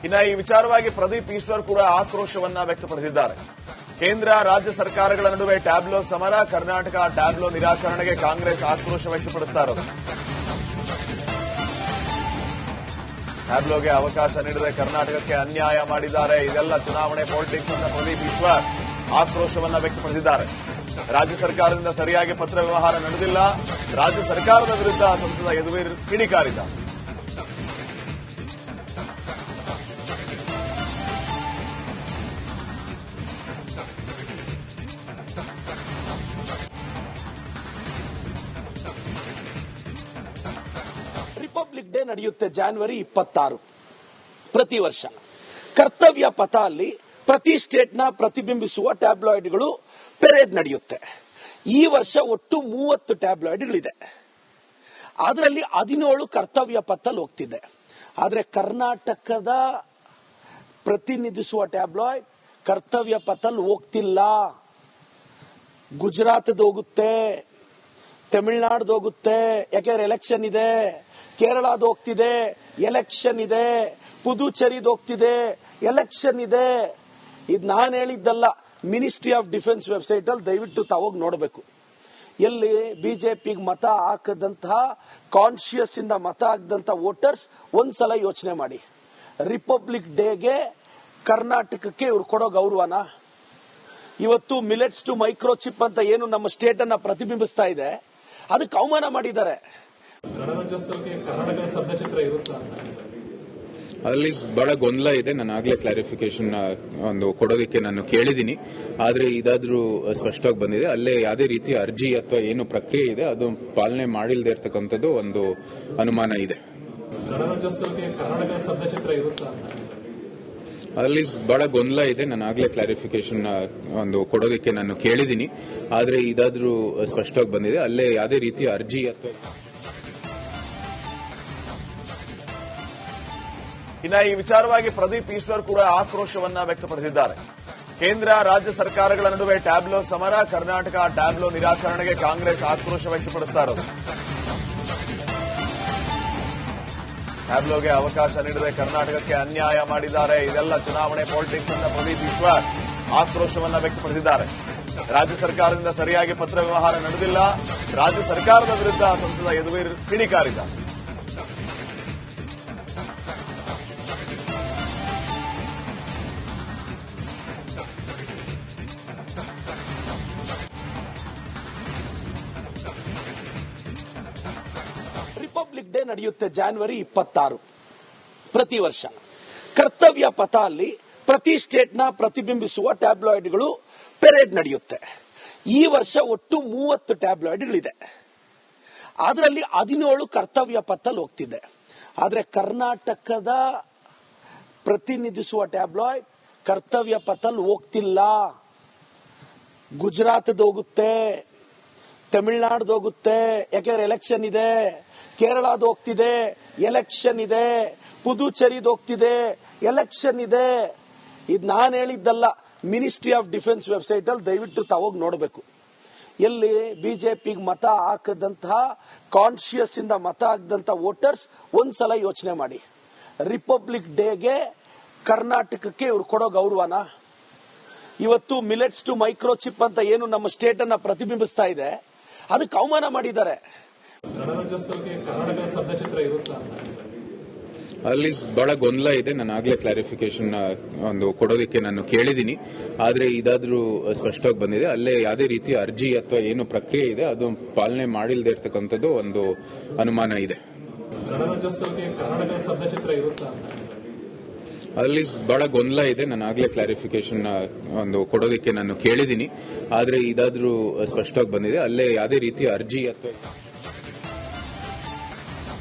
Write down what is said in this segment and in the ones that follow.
ಇನ್ನ ಈ ವಿಚಾರವಾಗಿ ಪ್ರದೀಪ್ ಈಶ್ವರ್ ಕೂಡ ಆಕ್ರೋಶವನ್ನ ವ್ಯಕ್ತಪಡಿಸಿದ್ದಾರೆ. ಕೇಂದ್ರ ರಾಜ್ಯ ಸರ್ಕಾರಗಳ ನಡುವೆ ಟ್ಯಾಬ್ಲೋ ಸಮರ, ಕರ್ನಾಟಕ ಟ್ಯಾಬ್ಲೋ ನಿರಾಕರಣೆಗೆ ಕಾಂಗ್ರೆಸ್ ಆಕ್ರೋಶ ವ್ಯಕ್ತಪಡಿಸ್ತಾ ಇರೋದು. ಟ್ಯಾಬ್ಲೋಗೆ ಅವಕಾಶ ನೀಡದೆ ಕರ್ನಾಟಕಕ್ಕೆ ಅನ್ಯಾಯ ಮಾಡಿದ್ದಾರೆ. ಇದೆಲ್ಲ ಚುನಾವಣೆ ಪಾಲಿಟಿಕ್ಸ್ ಅಂತ ಪ್ರದೀಪ್ ಈಶ್ವರ್ ಆಕ್ರೋಶವನ್ನ ವ್ಯಕ್ತಪಡಿಸಿದ್ದಾರೆ. ರಾಜ್ಯ ಸರ್ಕಾರದಿಂದ ಸರಿಯಾಗಿ ಪತ್ರ ವ್ಯವಹಾರ ನಡೆದಿಲ್ಲ. ರಾಜ್ಯ ಸರ್ಕಾರದ ವಿರುದ್ಧ ಸಂಸದ ಯದುವೀರ್ ಕಿಡಿಕಾರಿದ್ದಾರೆ. ರಿಪಬ್ಲಿಕ್ ಡೇ ನಡೆಯುತ್ತೆ ಜನವರಿ 26 ಪ್ರತಿ ವರ್ಷ. ಕರ್ತವ್ಯ ಪಥ ಅಲ್ಲಿ ಪ್ರತಿ ಸ್ಟೇಟ್ನ ಪ್ರತಿಬಿಂಬಿಸುವ ಟ್ಯಾಬ್ಲಾಯ್ಡ್ಗಳು ಪೆರೇಡ್ ನಡೆಯುತ್ತೆ. ಈ ವರ್ಷ ಒಟ್ಟು 30 ಟ್ಯಾಬ್ಲಾಯ್ಡ್ಗಳಿದೆ. ಅದರಲ್ಲಿ 17 ಕರ್ತವ್ಯ ಪಥದಲ್ಲಿ ಹೋಗ್ತಿದೆ. ಆದರೆ ಕರ್ನಾಟಕದ ಪ್ರತಿನಿಧಿಸುವ ಟ್ಯಾಬ್ಲಾಯ್ಡ್ ಕರ್ತವ್ಯ ಪಥದಲ್ಲಿ ಹೋಗ್ತಿಲ್ಲ. ಗುಜರಾತ್ದು ಹೋಗುತ್ತೆ, ತಮಿಳುನಾಡ್ದು ಹೋಗುತ್ತೆ, ಯಾಕೆಂದ್ರೆ ಎಲೆಕ್ಷನ್ ಇದೆ. ಕೇರಳದ ಹೋಗ್ತಿದೆ, ಎಲೆಕ್ಷನ್ ಇದೆ. ಪುದುಚೇರಿದು ಹೋಗ್ತಿದೆ, ಎಲೆಕ್ಷನ್ ಇದೆ. ಇದು ನಾನು ಹೇಳಿದ್ದಲ್ಲ, ಮಿನಿಸ್ಟ್ರಿ ಆಫ್ ಡಿಫೆನ್ಸ್ ವೆಬ್ಸೈಟ್ ಅಲ್ಲಿ ದಯವಿಟ್ಟು ತಾವೋಗಿ ನೋಡಬೇಕು. ಎಲ್ಲಿ ಬಿಜೆಪಿಗೆ ಮತ ಹಾಕದಂತಹ ಕಾನ್ಶಿಯಸ್ ಇಂದ ಮತ ಹಾಕದಂತ ವೋಟರ್ಸ್ ಒಂದ್ಸಲ ಯೋಚನೆ ಮಾಡಿ. ರಿಪಬ್ಲಿಕ್ ಡೇಗೆ ಕರ್ನಾಟಕಕ್ಕೆ ಇವ್ರು ಕೊಡೋ ಗೌರವನ ಇವತ್ತು ಮಿಲೆಟ್ಸ್ ಟು ಮೈಕ್ರೋಚಿಪ್ ಅಂತ ಏನು ನಮ್ಮ ಸ್ಟೇಟ್ ಅನ್ನ ಪ್ರತಿಬಿಂಬಿಸ್ತಾ ಇದೆ, ಅದಕ್ಕೆ ಅವಮಾನ ಮಾಡಿದ್ದಾರೆ. ಅಲ್ಲಿ ಬಹಳ ಗೊಂದಲ ಇದೆ. ನಾನು ಆಗ್ಲೇ ಕ್ಲಾರಿಫಿಕೇಶನ್ ಒಂದು ಕೊಡೋದಕ್ಕೆ ನಾನು ಕೇಳಿದ್ದೀನಿ. ಆದ್ರೆ ಇದಾದ್ರೂ ಸ್ಪಷ್ಟವಾಗಿ ಬಂದಿದೆ. ಅಲ್ಲೇ ಯಾವುದೇ ರೀತಿಯ ಅರ್ಜಿ ಅಥವಾ ಏನು ಪ್ರಕ್ರಿಯೆ ಇದೆ ಅದು ಪಾಲನೆ ಮಾಡಿಲ್ಲದೆ ಇರತಕ್ಕಂಥದ್ದು ಒಂದು ಅನುಮಾನ ಇದೆ. ಅಲ್ಲಿ ಬಹಳ ಗೊಂದಲ ಇದೆ. ನಾನು ಆಗ್ಲೇ ಕ್ಲಾರಿಫಿಕೇಶನ್ ಒಂದು ಕೊಡೋದಕ್ಕೆ ನಾನು ಕೇಳಿದ್ದೀನಿ. ಆದ್ರೆ ಇದಾದ್ರೂ ಸ್ಪಷ್ಟವಾಗಿ ಬಂದಿದೆ. ಅಲ್ಲೇ ಯಾವುದೇ ರೀತಿಯ ಅರ್ಜಿ ಅಥವಾ ಇನ್ನ ಈ ವಿಚಾರವಾಗಿ ಪ್ರದೀಪ್ ಈಶ್ವರ್ ಕೂಡ ಆಕ್ರೋಶವನ್ನ ವ್ಯಕ್ತಪಡಿಸಿದ್ದಾರೆ. ಕೇಂದ್ರ ರಾಜ್ಯ ಸರ್ಕಾರಗಳ ನಡುವೆ ಟ್ಯಾಬ್ಲೋ ಸಮರ, ಕರ್ನಾಟಕ ಟ್ಯಾಬ್ಲೋ ನಿರಾಕರಣೆಗೆ ಕಾಂಗ್ರೆಸ್ ಆಕ್ರೋಶ ವ್ಯಕ್ತಪಡಿಸ್ತಾ ಇರೋದು. ಟ್ಯಾಬ್ಲೋಗೆ ಅವಕಾಶ ನೀಡದೆ ಕರ್ನಾಟಕಕ್ಕೆ ಅನ್ಯಾಯ ಮಾಡಿದ್ದಾರೆ. ಇದೆಲ್ಲ ಚುನಾವಣೆ ಪಾಲಿಟಿಕ್ಸ್ ಅಂತ ಪ್ರದೀಪ್ ಈಶ್ವರ್ ಆಕ್ರೋಶವನ್ನ ವ್ಯಕ್ತಪಡಿಸಿದ್ದಾರೆ. ರಾಜ್ಯ ಸರ್ಕಾರದಿಂದ ಸರಿಯಾಗಿ ಪತ್ರ ವ್ಯವಹಾರ ನಡೆದಿಲ್ಲ. ರಾಜ್ಯ ಸರ್ಕಾರದ ವಿರುದ್ಧ ಸಂಸದ ಯದುವೀರ್ ಕಿಡಿಕಾರಿದ್ದಾರೆ. ರಿಪಬ್ಲಿಕ್ ಡೇ ನಡೆಯುತ್ತೆ ಜನವರಿ 26 ಪ್ರತಿ ವರ್ಷ. ಕರ್ತವ್ಯ ಪಥ ಅಲ್ಲಿ ಪ್ರತಿ ಸ್ಟೇಟ್ನ ಪ್ರತಿಬಿಂಬಿಸುವ ಟ್ಯಾಬ್ಲಾಯ್ಡ್ಗಳು ಪೆರೇಡ್ ನಡೆಯುತ್ತೆ. ಈ ವರ್ಷ ಒಟ್ಟು 30 ಟ್ಯಾಬ್ಲಾಯ್ಡ್ಗಳಿದೆ. ಅದರಲ್ಲಿ 17 ಕರ್ತವ್ಯ ಪಥದಲ್ಲಿ ಹೋಗ್ತಿದೆ. ಆದರೆ ಕರ್ನಾಟಕದ ಪ್ರತಿನಿಧಿಸುವ ಟ್ಯಾಬ್ಲಾಯ್ಡ್ ಕರ್ತವ್ಯ ಪಥದಲ್ಲಿ ಹೋಗ್ತಿಲ್ಲ. ಗುಜರಾತ್ದು ಹೋಗುತ್ತೆ, ತಮಿಳುನಾಡ್ದು ಹೋಗುತ್ತೆ, ಯಾಕೆಂದ್ರೆ ಎಲೆಕ್ಷನ್ ಇದೆ. ಕೇರಳದ ಹೋಗ್ತಿದೆ, ಎಲೆಕ್ಷನ್ ಇದೆ. ಪುದುಚೇರಿದು ಹೋಗ್ತಿದೆ, ಎಲೆಕ್ಷನ್ ಇದೆ. ಇದು ನಾನು ಹೇಳಿದ್ದಲ್ಲ, ಮಿನಿಸ್ಟ್ರಿ ಆಫ್ ಡಿಫೆನ್ಸ್ ವೆಬ್ಸೈಟ್ ಅಲ್ಲಿ ದಯವಿಟ್ಟು ತಾವೋಗಿ ನೋಡಬೇಕು. ಎಲ್ಲಿ ಬಿಜೆಪಿಗೆ ಮತ ಹಾಕದಂತಹ ಕಾನ್ಶಿಯಸ್ ಇಂದ ಮತ ಹಾಕದಂತ ವೋಟರ್ಸ್ ಒಂದ್ಸಲ ಯೋಚನೆ ಮಾಡಿ. ರಿಪಬ್ಲಿಕ್ ಡೇಗೆ ಕರ್ನಾಟಕಕ್ಕೆ ಇವ್ರು ಕೊಡೋ ಗೌರವನ ಇವತ್ತು ಮಿಲೆಟ್ಸ್ ಟು ಮೈಕ್ರೋಚಿಪ್ ಅಂತ ಏನು ನಮ್ಮ ಸ್ಟೇಟ್ ಅನ್ನ ಪ್ರತಿಬಿಂಬಿಸ್ತಾ ಇದೆ, ಅದಕ್ಕೆ ಅವಮಾನ ಮಾಡಿದ್ದಾರೆ. ಅಲ್ಲಿ ಬಹಳ ಗೊಂದಲ ಇದೆ. ನಾನು ಆಗ್ಲೇ ಕ್ಲಾರಿಫಿಕೇಶನ್ ಒಂದು ಕೊಡೋದಕ್ಕೆ ನಾನು ಕೇಳಿದ್ದೀನಿ. ಆದ್ರೆ ಇದಾದ್ರೂ ಸ್ಪಷ್ಟವಾಗಿ ಬಂದಿದೆ. ಅಲ್ಲೇ ಯಾವುದೇ ರೀತಿಯ ಅರ್ಜಿ ಅಥವಾ ಏನು ಪ್ರಕ್ರಿಯೆ ಇದೆ ಅದು ಪಾಲನೆ ಮಾಡಿಲ್ಲದೆ ಇರತಕ್ಕಂಥದ್ದು ಒಂದು ಅನುಮಾನ ಇದೆ. ಅಲ್ಲಿ ಬಹಳ ಗೊಂದಲ ಇದೆ. ನಾನು ಆಗ್ಲೇ ಕ್ಲಾರಿಫಿಕೇಶನ್ ಒಂದು ಕೊಡೋದಕ್ಕೆ ನಾನು ಕೇಳಿದ್ದೀನಿ. ಆದ್ರೆ ಇದಾದ್ರೂ ಸ್ಪಷ್ಟವಾಗಿ ಬಂದಿದೆ. ಅಲ್ಲೇ ಯಾವುದೇ ರೀತಿಯ ಅರ್ಜಿ ಅಥವಾ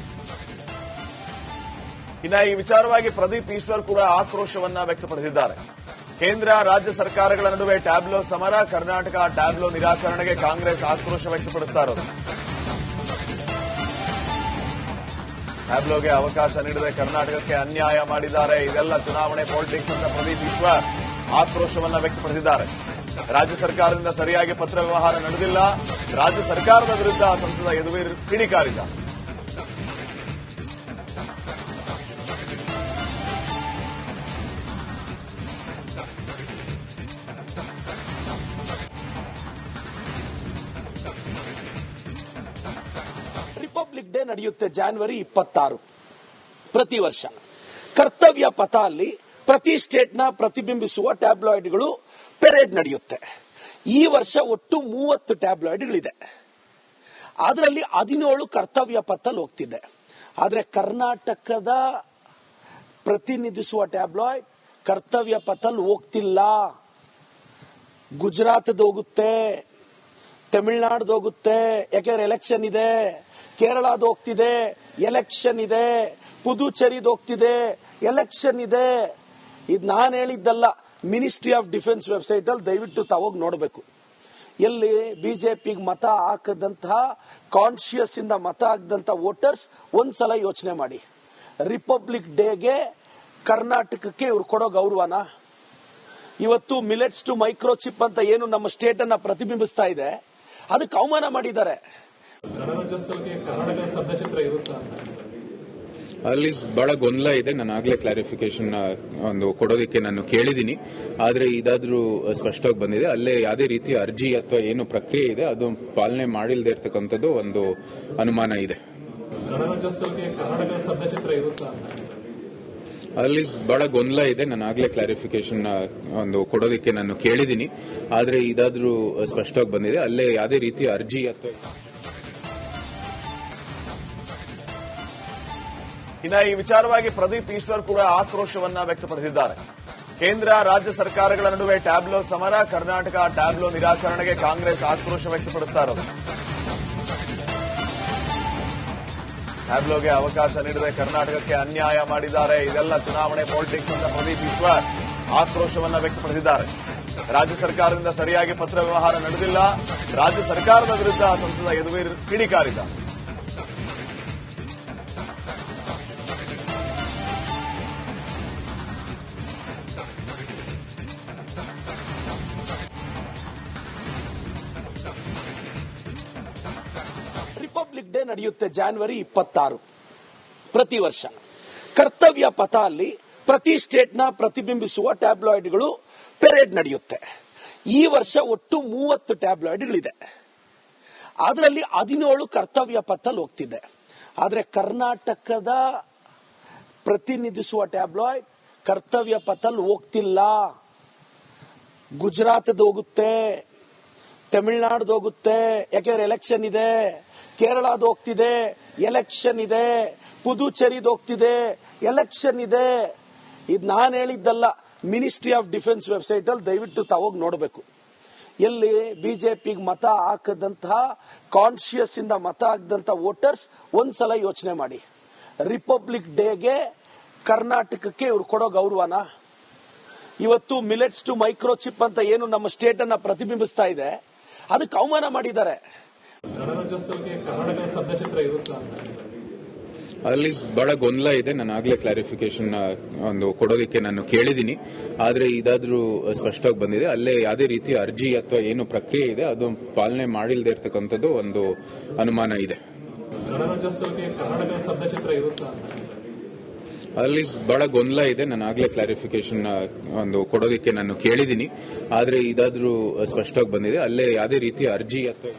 ಇನ್ನ ಈ ವಿಚಾರವಾಗಿ ಪ್ರದೀಪ್ ಈಶ್ವರ್ ಕೂಡ ಆಕ್ರೋಶವನ್ನ ವ್ಯಕ್ತಪಡಿಸಿದ್ದಾರೆ. ಕೇಂದ್ರ ರಾಜ್ಯ ಸರ್ಕಾರಗಳ ನಡುವೆ ಟ್ಯಾಬ್ಲೋ ಸಮರ, ಕರ್ನಾಟಕ ಟ್ಯಾಬ್ಲೋ ನಿರಾಕರಣೆಗೆ ಕಾಂಗ್ರೆಸ್ ಆಕ್ರೋಶ ವ್ಯಕ್ತಪಡಿಸ್ತಾ ಇರೋದು. ಟ್ಯಾಬ್ಲೋಗೆ ಅವಕಾಶ ನೀಡದೆ ಕರ್ನಾಟಕಕ್ಕೆ ಅನ್ಯಾಯ ಮಾಡಿದ್ದಾರೆ. ಇದೆಲ್ಲ ಚುನಾವಣೆ ಪಾಲಿಟಿಕ್ಸ್ ಅಂತ ಪ್ರದೀಪ್ ಈಶ್ವರ್ ಆಕ್ರೋಶವನ್ನ ವ್ಯಕ್ತಪಡಿಸಿದ್ದಾರೆ. ರಾಜ್ಯ ಸರ್ಕಾರದಿಂದ ಸರಿಯಾಗಿ ಪತ್ರ ವ್ಯವಹಾರ ನಡೆದಿಲ್ಲ. ರಾಜ್ಯ ಸರ್ಕಾರದ ವಿರುದ್ಧ ಸಂಸದ ಯದುವೀರ್ ಕಿಡಿಕಾರಿದ್ದಾರೆ. ನಡೆಯುತ್ತೆ ಜನವರಿ 26 ಪ್ರತಿ ವರ್ಷ. ಕರ್ತವ್ಯ ಪಥ ಅಲ್ಲಿ ಪ್ರತಿ ಸ್ಟೇಟ್ನ ಪ್ರತಿಬಿಂಬಿಸುವ ಟ್ಯಾಬ್ಲಾಯ್ಡ್ಗಳು ಪೆರೇಡ್ ನಡೆಯುತ್ತೆ. ಈ ವರ್ಷ ಒಟ್ಟು 30 ಟ್ಯಾಬ್ಲಾಯ್ಡ್ಗಳಿದೆ. ಅದರಲ್ಲಿ 17 ಕರ್ತವ್ಯ ಪಥದಲ್ಲಿ ಹೋಗ್ತಿದೆ. ಆದರೆ ಕರ್ನಾಟಕದ ಪ್ರತಿನಿಧಿಸುವ ಟ್ಯಾಬ್ಲಾಯ್ಡ್ ಕರ್ತವ್ಯ ಪಥದಲ್ಲಿ ಹೋಗ್ತಿಲ್ಲ. ಗುಜರಾತ್ದು ಹೋಗುತ್ತೆ, ತಮಿಳುನಾಡ್ದು ಹೋಗುತ್ತೆ, ಯಾಕೆಂದ್ರೆ ಎಲೆಕ್ಷನ್ ಇದೆ. ಕೇರಳದ ಹೋಗ್ತಿದೆ, ಎಲೆಕ್ಷನ್ ಇದೆ. ಪುದುಚೇರಿದು ಹೋಗ್ತಿದೆ, ಎಲೆಕ್ಷನ್ ಇದೆ. ಇದು ನಾನು ಹೇಳಿದ್ದಲ್ಲ, ಮಿನಿಸ್ಟ್ರಿ ಆಫ್ ಡಿಫೆನ್ಸ್ ವೆಬ್ಸೈಟ್ ಅಲ್ಲಿ ದಯವಿಟ್ಟು ತಾವೋಗಿ ನೋಡಬೇಕು. ಎಲ್ಲಿ ಬಿಜೆಪಿಗೆ ಮತ ಹಾಕದಂತಹ ಕಾನ್ಶಿಯಸ್ ಇಂದ ಮತ ಹಾಕದಂತ ವೋಟರ್ಸ್ ಒಂದ್ಸಲ ಯೋಚನೆ ಮಾಡಿ. ರಿಪಬ್ಲಿಕ್ ಡೇಗೆ ಕರ್ನಾಟಕಕ್ಕೆ ಇವ್ರು ಕೊಡೋ ಗೌರವನ ಇವತ್ತು ಮಿಲೆಟ್ಸ್ ಟು ಮೈಕ್ರೋಚಿಪ್ ಅಂತ ಏನು ನಮ್ಮ ಸ್ಟೇಟ್ ಅನ್ನ ಪ್ರತಿಬಿಂಬಿಸ್ತಾ ಇದೆ ಅದಕ್ಕೆ ಅವಮಾನ ಮಾಡಿದ್ದಾರೆ. ಅಲ್ಲಿ ಬಹಳ ಗೊಂದಲ ಇದೆ. ನಾನು ಆಗ್ಲೇ ಕ್ಲಾರಿಫಿಕೇಶನ್ ಒಂದು ಕೊಡೋದಕ್ಕೆ ನಾನು ಕೇಳಿದ್ದೀನಿ. ಆದ್ರೆ ಇದಾದ್ರೂ ಸ್ಪಷ್ಟವಾಗಿ ಬಂದಿದೆ. ಅಲ್ಲೇ ಯಾವುದೇ ರೀತಿಯ ಅರ್ಜಿ ಅಥವಾ ಏನು ಪ್ರಕ್ರಿಯೆ ಇದೆ ಅದು ಪಾಲನೆ ಮಾಡಿಲ್ಲದೆ ಇರತಕ್ಕಂಥದ್ದು ಒಂದು ಅನುಮಾನ ಇದೆ. ಅಲ್ಲಿ ಬಹಳ ಗೊಂದಲ ಇದೆ. ನಾನು ಆಗ್ಲೇ ಕ್ಲಾರಿಫಿಕೇಶನ್ ಒಂದು ಕೊಡೋದಕ್ಕೆ ನಾನು ಕೇಳಿದ್ದೀನಿ. ಆದ್ರೆ ಇದಾದ್ರೂ ಸ್ಪಷ್ಟವಾಗಿ ಬಂದಿದೆ. ಅಲ್ಲೇ ಯಾವುದೇ ರೀತಿಯ ಅರ್ಜಿ ಅಥವಾ ಇನ್ನ ಈ ವಿಚಾರವಾಗಿ ಪ್ರದೀಪ್ ಈಶ್ವರ್ ಕೂಡ ಆಕ್ರೋಶವನ್ನ ವ್ಯಕ್ತಪಡಿಸಿದ್ದಾರೆ. ಕೇಂದ್ರ ರಾಜ್ಯ ಸರ್ಕಾರಗಳ ನಡುವೆ ಟ್ಯಾಬ್ಲೋ ಸಮರ, ಕರ್ನಾಟಕ ಟ್ಯಾಬ್ಲೋ ನಿರಾಕರಣೆಗೆ ಕಾಂಗ್ರೆಸ್ ಆಕ್ರೋಶ ವ್ಯಕ್ತಪಡಿಸ್ತಾ ಇರೋದು. ಟ್ಯಾಬ್ಲೋಗೆ ಅವಕಾಶ ನೀಡದೆ ಕರ್ನಾಟಕಕ್ಕೆ ಅನ್ಯಾಯ ಮಾಡಿದ್ದಾರೆ. ಇದೆಲ್ಲ ಚುನಾವಣೆ ಪಾಲಿಟಿಕ್ಸ್ ಅಂತ ಪ್ರದೀಪ್ ಈಶ್ವರ್ ಆಕ್ರೋಶವನ್ನ ವ್ಯಕ್ತಪಡಿಸಿದ್ದಾರೆ. ರಾಜ್ಯ ಸರ್ಕಾರದಿಂದ ಸರಿಯಾಗಿ ಪತ್ರ ವ್ಯವಹಾರ ನಡೆದಿಲ್ಲ. ರಾಜ್ಯ ಸರ್ಕಾರದ ವಿರುದ್ಧ ಸಂಸದ ಯದುವೀರ್ ಕಿಡಿಕಾರಿದ್ದಾರೆ. ರಿಪಬ್ಲಿಕ್ ಡೇ ನಡೆಯುತ್ತೆ ಜನವರಿ 26 ಪ್ರತಿ ವರ್ಷ. ಕರ್ತವ್ಯ ಪಥ ಅಲ್ಲಿ ಪ್ರತಿ ಸ್ಟೇಟ್ನ ಪ್ರತಿಬಿಂಬಿಸುವ ಟ್ಯಾಬ್ಲಾಯ್ಡ್ಗಳು ಪೆರೇಡ್ ನಡೆಯುತ್ತೆ. ಈ ವರ್ಷ ಒಟ್ಟು 30 ಟ್ಯಾಬ್ಲಾಯ್ಡ್ಗಳಿದೆ. ಅದರಲ್ಲಿ 17 ಕರ್ತವ್ಯ ಪಥದಲ್ಲಿ ಹೋಗ್ತಿದೆ. ಆದರೆ ಕರ್ನಾಟಕದ ಪ್ರತಿನಿಧಿಸುವ ಟ್ಯಾಬ್ಲಾಯ್ಡ್ ಕರ್ತವ್ಯ ಪಥದಲ್ಲಿ ಹೋಗ್ತಿಲ್ಲ. ಗುಜರಾತ್ದು ಹೋಗುತ್ತೆ, ತಮಿಳುನಾಡ್ದು ಹೋಗುತ್ತೆ, ಯಾಕೆಂದ್ರೆ ಎಲೆಕ್ಷನ್ ಇದೆ. ಕೇರಳದ ಹೋಗ್ತಿದೆ, ಎಲೆಕ್ಷನ್ ಇದೆ. ಪುದುಚೇರಿದು ಹೋಗ್ತಿದೆ, ಎಲೆಕ್ಷನ್ ಇದೆ. ಇದು ನಾನು ಹೇಳಿದ್ದಲ್ಲ, ಮಿನಿಸ್ಟ್ರಿ ಆಫ್ ಡಿಫೆನ್ಸ್ ವೆಬ್ಸೈಟ್ ಅಲ್ಲಿ ದಯವಿಟ್ಟು ತಾವೋಗಿ ನೋಡಬೇಕು. ಎಲ್ಲಿ ಬಿಜೆಪಿಗೆ ಮತ ಹಾಕದಂತಹ ಕಾನ್ಶಿಯಸ್ ಇಂದ ಮತ ಹಾಕದಂತ ವೋಟರ್ಸ್ ಒಂದ್ಸಲ ಯೋಚನೆ ಮಾಡಿ. ರಿಪಬ್ಲಿಕ್ ಡೇಗೆ ಕರ್ನಾಟಕಕ್ಕೆ ಇವ್ರು ಕೊಡೋ ಗೌರವನ ಇವತ್ತು ಮಿಲೆಟ್ಸ್ ಟು ಮೈಕ್ರೋಚಿಪ್ ಅಂತ ಏನು ನಮ್ಮ ಸ್ಟೇಟ್ ಅನ್ನ ಪ್ರತಿಬಿಂಬಿಸ್ತಾ ಇದೆ ಅದಕ್ಕೆ ಅವಮಾನ ಮಾಡಿದ್ದಾರೆ. ಅಲ್ಲಿ ಬಹಳ ಗೊಂದಲ ಇದೆ. ನಾನು ಆಗ್ಲೇ ಕ್ಲಾರಿಫಿಕೇಶನ್ ಒಂದು ಕೊಡೋದಕ್ಕೆ ನಾನು ಕೇಳಿದ್ದೀನಿ. ಆದ್ರೆ ಇದಾದ್ರೂ ಸ್ಪಷ್ಟವಾಗಿ ಬಂದಿದೆ. ಅಲ್ಲೇ ಯಾವುದೇ ರೀತಿಯ ಅರ್ಜಿ ಅಥವಾ ಏನು ಪ್ರಕ್ರಿಯೆ ಇದೆ ಅದು ಪಾಲನೆ ಮಾಡಿಲ್ಲದೆ ಇರತಕ್ಕಂಥದ್ದು ಒಂದು ಅನುಮಾನ ಇದೆ. ಅಲ್ಲಿ ಬಹಳ ಗೊಂದಲ ಇದೆ. ನಾನು ಆಗ್ಲೇ ಕ್ಲಾರಿಫಿಕೇಶನ್ ಒಂದು ಕೊಡೋದಕ್ಕೆ ನಾನು ಕೇಳಿದ್ದೀನಿ. ಆದ್ರೆ ಇದಾದ್ರೂ ಸ್ಪಷ್ಟವಾಗಿ ಬಂದಿದೆ. ಅಲ್ಲೇ ಯಾವುದೇ ರೀತಿಯ ಅರ್ಜಿ ಅಥವಾ